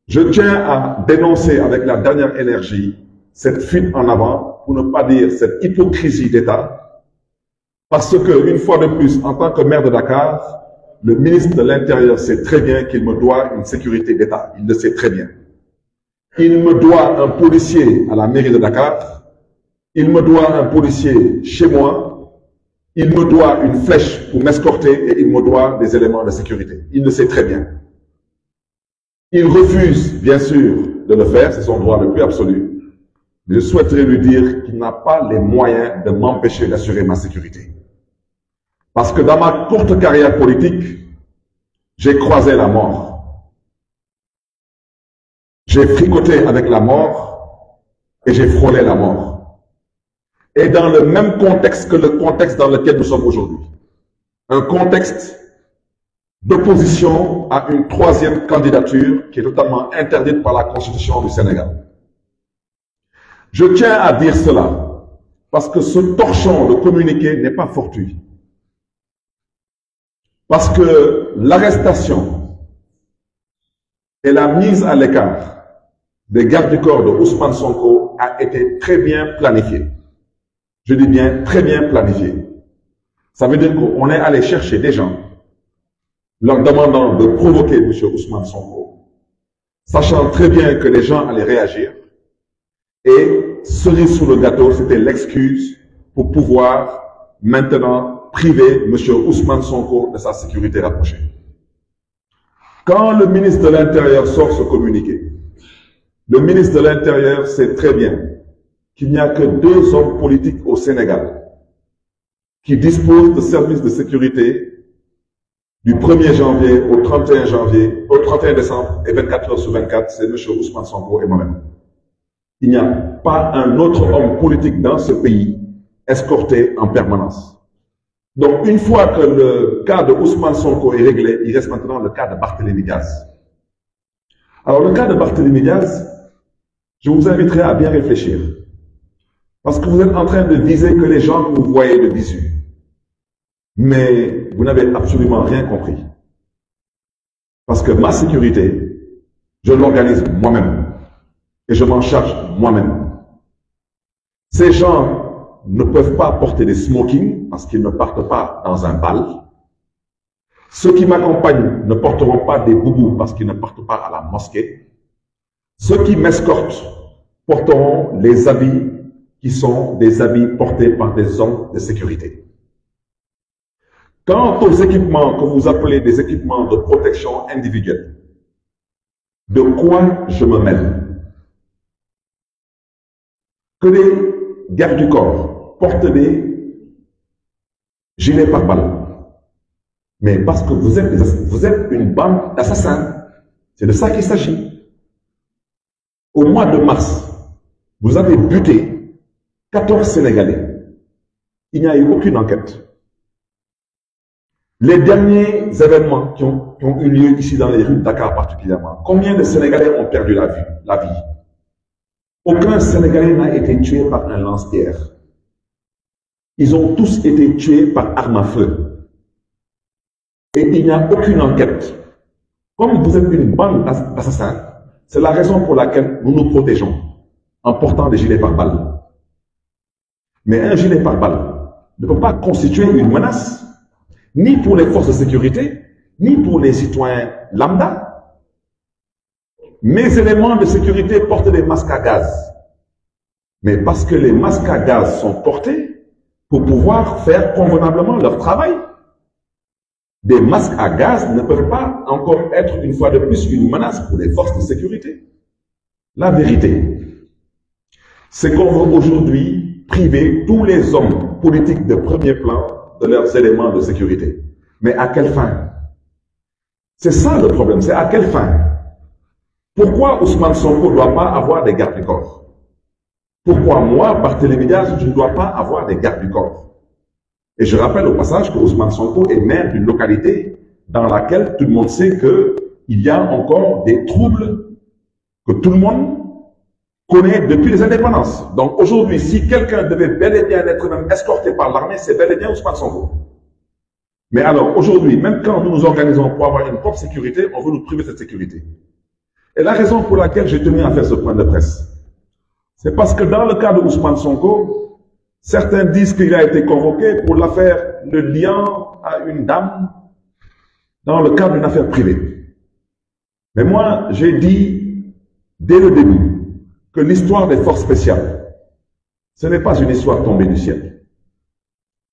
Je tiens à dénoncer avec la dernière énergie cette fuite en avant, pour ne pas dire cette hypocrisie d'État, parce que, une fois de plus, en tant que maire de Dakar, le ministre de l'Intérieur sait très bien qu'il me doit une sécurité d'État. Il le sait très bien. Il me doit un policier à la mairie de Dakar, il me doit un policier chez moi, il me doit une flèche pour m'escorter et il me doit des éléments de sécurité. Il le sait très bien. Il refuse, bien sûr, de le faire, c'est son droit le plus absolu. Je souhaiterais lui dire qu'il n'a pas les moyens de m'empêcher d'assurer ma sécurité. Parce que dans ma courte carrière politique, j'ai croisé la mort. J'ai fricoté avec la mort et j'ai frôlé la mort. Et dans le même contexte que le contexte dans lequel nous sommes aujourd'hui. Un contexte d'opposition à une troisième candidature qui est totalement interdite par la Constitution du Sénégal. Je tiens à dire cela parce que ce torchon de communiqué n'est pas fortuit. Parce que l'arrestation et la mise à l'écart des gardes du corps de Ousmane Sonko a été très bien planifiée. Je dis bien très bien planifiée. Ça veut dire qu'on est allé chercher des gens leur demandant de provoquer M. Ousmane Sonko, sachant très bien que les gens allaient réagir. Et cerise sous le gâteau, c'était l'excuse pour pouvoir maintenant priver M. Ousmane Sonko de sa sécurité rapprochée. Quand le ministre de l'Intérieur sort ce communiqué, le ministre de l'Intérieur sait très bien qu'il n'y a que 2 hommes politiques au Sénégal qui disposent de services de sécurité du 1er janvier au 31 janvier, au 31 décembre et 24 heures sur 24, c'est M. Ousmane Sonko et moi-même. Il n'y a pas un autre homme politique dans ce pays escorté en permanence. Donc, une fois que le cas de Ousmane Sonko est réglé, il reste maintenant le cas de Barthélémy Diaz. Alors, le cas de Barthélémy Diaz, je vous inviterai à bien réfléchir. Parce que vous êtes en train de viser que les gens que vous voyez de visu. Mais vous n'avez absolument rien compris. Parce que ma sécurité, je l'organise moi-même. Et je m'en charge moi-même. Ces gens ne peuvent pas porter des smokings parce qu'ils ne partent pas dans un bal. Ceux qui m'accompagnent ne porteront pas des boubous parce qu'ils ne partent pas à la mosquée. Ceux qui m'escortent porteront les habits qui sont des habits portés par des hommes de sécurité. Quant aux équipements que vous appelez des équipements de protection individuelle, de quoi je me mêle? Que les gardes du corps portent des gilets pare-balles. Mais parce que vous êtes une bande d'assassins. C'est de ça qu'il s'agit. Au mois de mars, vous avez buté 14 Sénégalais. Il n'y a eu aucune enquête. Les derniers événements qui ont eu lieu ici dans les rues de Dakar particulièrement, combien de Sénégalais ont perdu la vie? Aucun Sénégalais n'a été tué par un lance-pierre. Ils ont tous été tués par arme à feu. Et il n'y a aucune enquête. Comme vous êtes une bande d'assassins, c'est la raison pour laquelle nous nous protégeons en portant des gilets pare-balles. Mais un gilet pare-balles ne peut pas constituer une menace, ni pour les forces de sécurité, ni pour les citoyens lambda. Mes éléments de sécurité portent des masques à gaz. Mais parce que les masques à gaz sont portés pour pouvoir faire convenablement leur travail. Des masques à gaz ne peuvent pas encore être une fois de plus une menace pour les forces de sécurité. La vérité, c'est qu'on veut aujourd'hui priver tous les hommes politiques de premier plan de leurs éléments de sécurité. Mais à quelle fin? C'est ça le problème, c'est à quelle fin? Pourquoi Ousmane Sonko ne doit pas avoir des gardes du corps? Pourquoi moi, Barthélémy Diaz, je ne dois pas avoir des gardes du corps? Et je rappelle au passage que Ousmane Sonko est maire d'une localité dans laquelle tout le monde sait qu'il y a encore des troubles que tout le monde connaît depuis les indépendances. Donc aujourd'hui, si quelqu'un devait bel et bien être même escorté par l'armée, c'est bel et bien Ousmane Sonko. Mais alors aujourd'hui, même quand nous nous organisons pour avoir une propre sécurité, on veut nous priver de cette sécurité. Et la raison pour laquelle j'ai tenu à faire ce point de presse, c'est parce que dans le cas de Ousmane Sonko, certains disent qu'il a été convoqué pour l'affaire le liant à une dame dans le cadre d'une affaire privée. Mais moi, j'ai dit dès le début que l'histoire des forces spéciales, ce n'est pas une histoire tombée du ciel.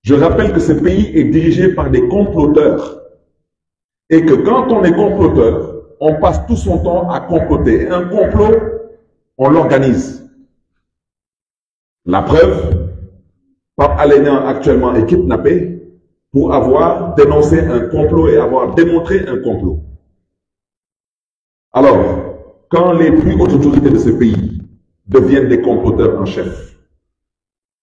Je rappelle que ce pays est dirigé par des comploteurs et que quand on est comploteur, on passe tout son temps à comploter. Un complot, on l'organise. La preuve, Pape Alé Niang actuellement est kidnappé pour avoir dénoncé un complot et avoir démontré un complot. Alors, quand les plus hautes autorités de ce pays deviennent des comploteurs en chef,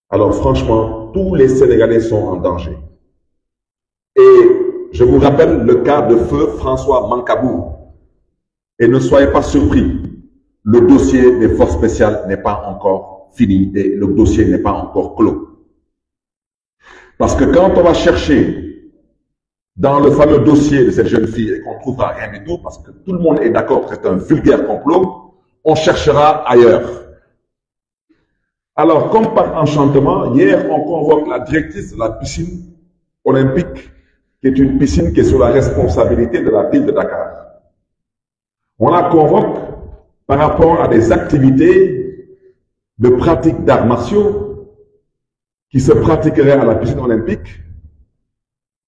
alors franchement, tous les Sénégalais sont en danger. Et je vous rappelle le cas de feu François Mancabou. Et ne soyez pas surpris, le dossier des forces spéciales n'est pas encore fini et le dossier n'est pas encore clos. Parce que quand on va chercher dans le fameux dossier de cette jeune fille et qu'on ne trouvera rien du tout, parce que tout le monde est d'accord que c'est un vulgaire complot, on cherchera ailleurs. Alors, comme par enchantement, hier, on convoque la directrice de la piscine olympique, qui est une piscine qui est sous la responsabilité de la ville de Dakar. On la convoque par rapport à des activités de pratique d'arts martiaux qui se pratiqueraient à la piscine olympique.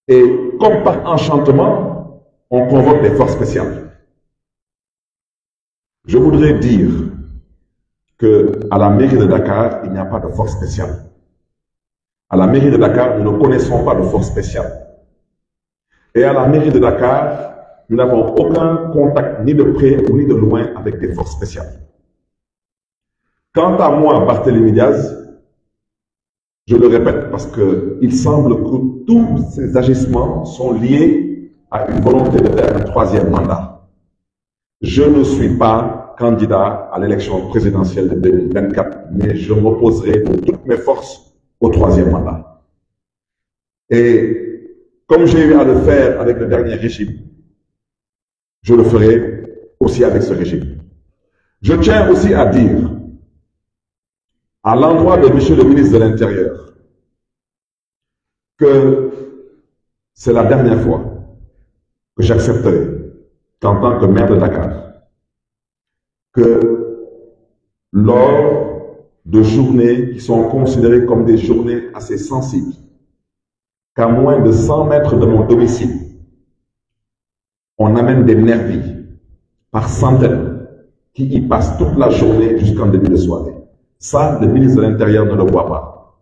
Et comme par enchantement, on convoque des forces spéciales. Je voudrais dire qu'à la mairie de Dakar, il n'y a pas de force spéciale. À la mairie de Dakar, nous ne connaissons pas de force spéciale. Et à la mairie de Dakar, nous n'avons aucun contact ni de près ou ni de loin avec des forces spéciales. Quant à moi, Barthélémy Diaz, je le répète parce qu'il semble que tous ces agissements sont liés à une volonté de faire un troisième mandat. Je ne suis pas candidat à l'élection présidentielle de 2024, mais je m'opposerai de toutes mes forces au troisième mandat. Et comme j'ai eu à le faire avec le dernier régime, je le ferai aussi avec ce régime. Je tiens aussi à dire, à l'endroit de M. le ministre de l'Intérieur, que c'est la dernière fois que j'accepterai, qu'en tant que maire de Dakar, que lors de journées qui sont considérées comme des journées assez sensibles, qu'à moins de 100 mètres de mon domicile, on amène des nervis par centaines qui y passent toute la journée jusqu'en début de soirée. Ça, le ministre de l'Intérieur ne le voit pas.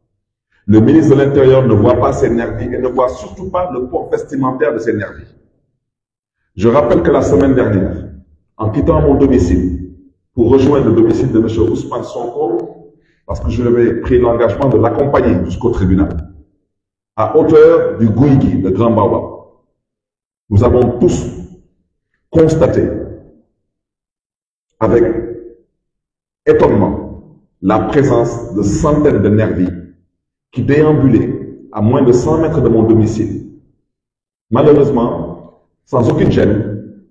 Le ministre de l'Intérieur ne voit pas ces nervis et ne voit surtout pas le port vestimentaire de ces nervis. Je rappelle que la semaine dernière, en quittant mon domicile pour rejoindre le domicile de M. Ousmane Sonko, parce que je lui avais pris l'engagement de l'accompagner jusqu'au tribunal, à hauteur du Gouigui, le Grand Baobab, nous avons tous constaté avec étonnement la présence de centaines de nervis qui déambulaient à moins de 100 mètres de mon domicile. Malheureusement, sans aucune gêne.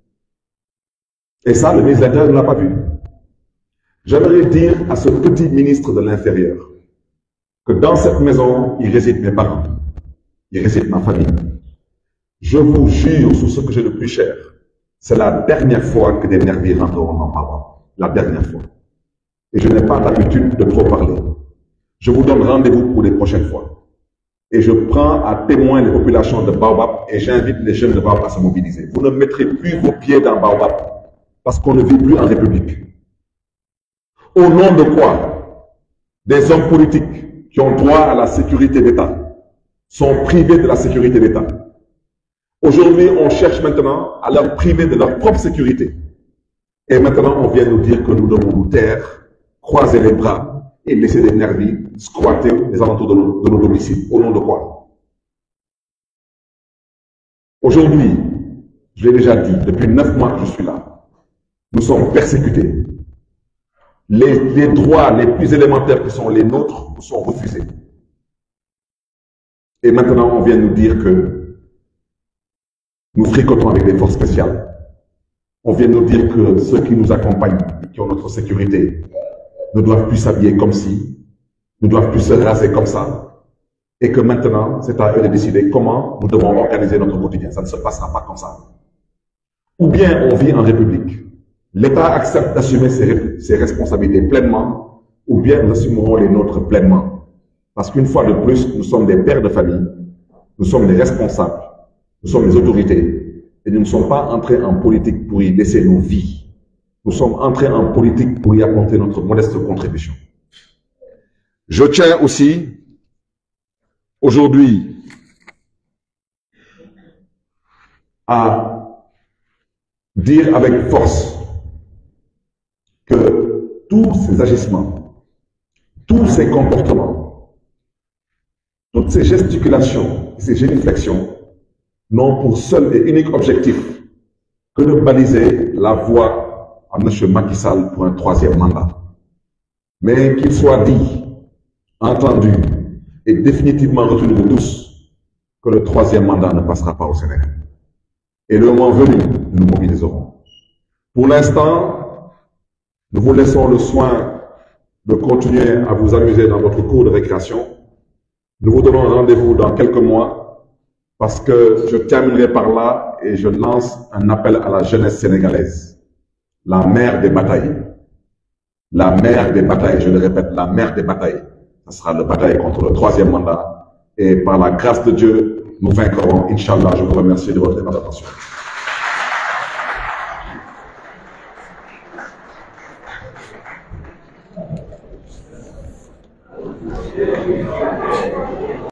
Et ça, le ministre de l'Intérieur ne l'a pas vu. J'aimerais dire à ce petit ministre de l'Intérieur que dans cette maison, il réside mes parents, il réside ma famille. Je vous jure sur ce que j'ai le plus cher, c'est la dernière fois que des nervis rentreront dans ma voix. La dernière fois. Et je n'ai pas l'habitude de trop parler. Je vous donne rendez-vous pour les prochaines fois. Et je prends à témoin les populations de Baobab et j'invite les jeunes de Baobab à se mobiliser. Vous ne mettrez plus vos pieds dans Baobab parce qu'on ne vit plus en République. Au nom de quoi? des hommes politiques qui ont droit à la sécurité d'État sont privés de la sécurité d'État. Aujourd'hui, on cherche maintenant à leur priver de leur propre sécurité. Et maintenant, on vient nous dire que nous devons nous taire, croiser les bras et laisser des nervis squatter les alentours de nos domiciles. Au nom de quoi? Aujourd'hui, je l'ai déjà dit, depuis 9 mois que je suis là, nous sommes persécutés. Les droits les plus élémentaires qui sont les nôtres nous sont refusés. Et maintenant, on vient nous dire que nous fricotons avec les forces spéciales. On vient nous dire que ceux qui nous accompagnent, qui ont notre sécurité, ne doivent plus s'habiller comme ci, ne doivent plus se raser comme ça, et que maintenant, c'est à eux de décider comment nous devons organiser notre quotidien. Ça ne se passera pas comme ça. Ou bien on vit en République. L'État accepte d'assumer ses responsabilités pleinement, ou bien nous assumerons les nôtres pleinement. Parce qu'une fois de plus, nous sommes des pères de famille, nous sommes des responsables, nous sommes des autorités, et nous ne sommes pas entrés en politique pour y laisser nos vies. Nous sommes entrés en politique pour y apporter notre modeste contribution. Je tiens aussi, aujourd'hui, à dire avec force que tous ces agissements, tous ces comportements, toutes ces gesticulations, ces génuflexions n'ont pour seul et unique objectif que de baliser la voie à M. Macky Sall pour un 3e mandat. Mais qu'il soit dit, entendu et définitivement retenu de tous que le 3e mandat ne passera pas au Sénégal. Et le moment venu, nous nous mobiliserons. Pour l'instant, nous vous laissons le soin de continuer à vous amuser dans votre cours de récréation. Nous vous donnons rendez-vous dans quelques mois parce que je terminerai par là et je lance un appel à la jeunesse sénégalaise. La mère des batailles. La mère des batailles, je le répète, la mère des batailles. Ce sera la bataille contre le 3e mandat. Et par la grâce de Dieu, nous vaincrons. Inch'Allah, je vous remercie de votre attention.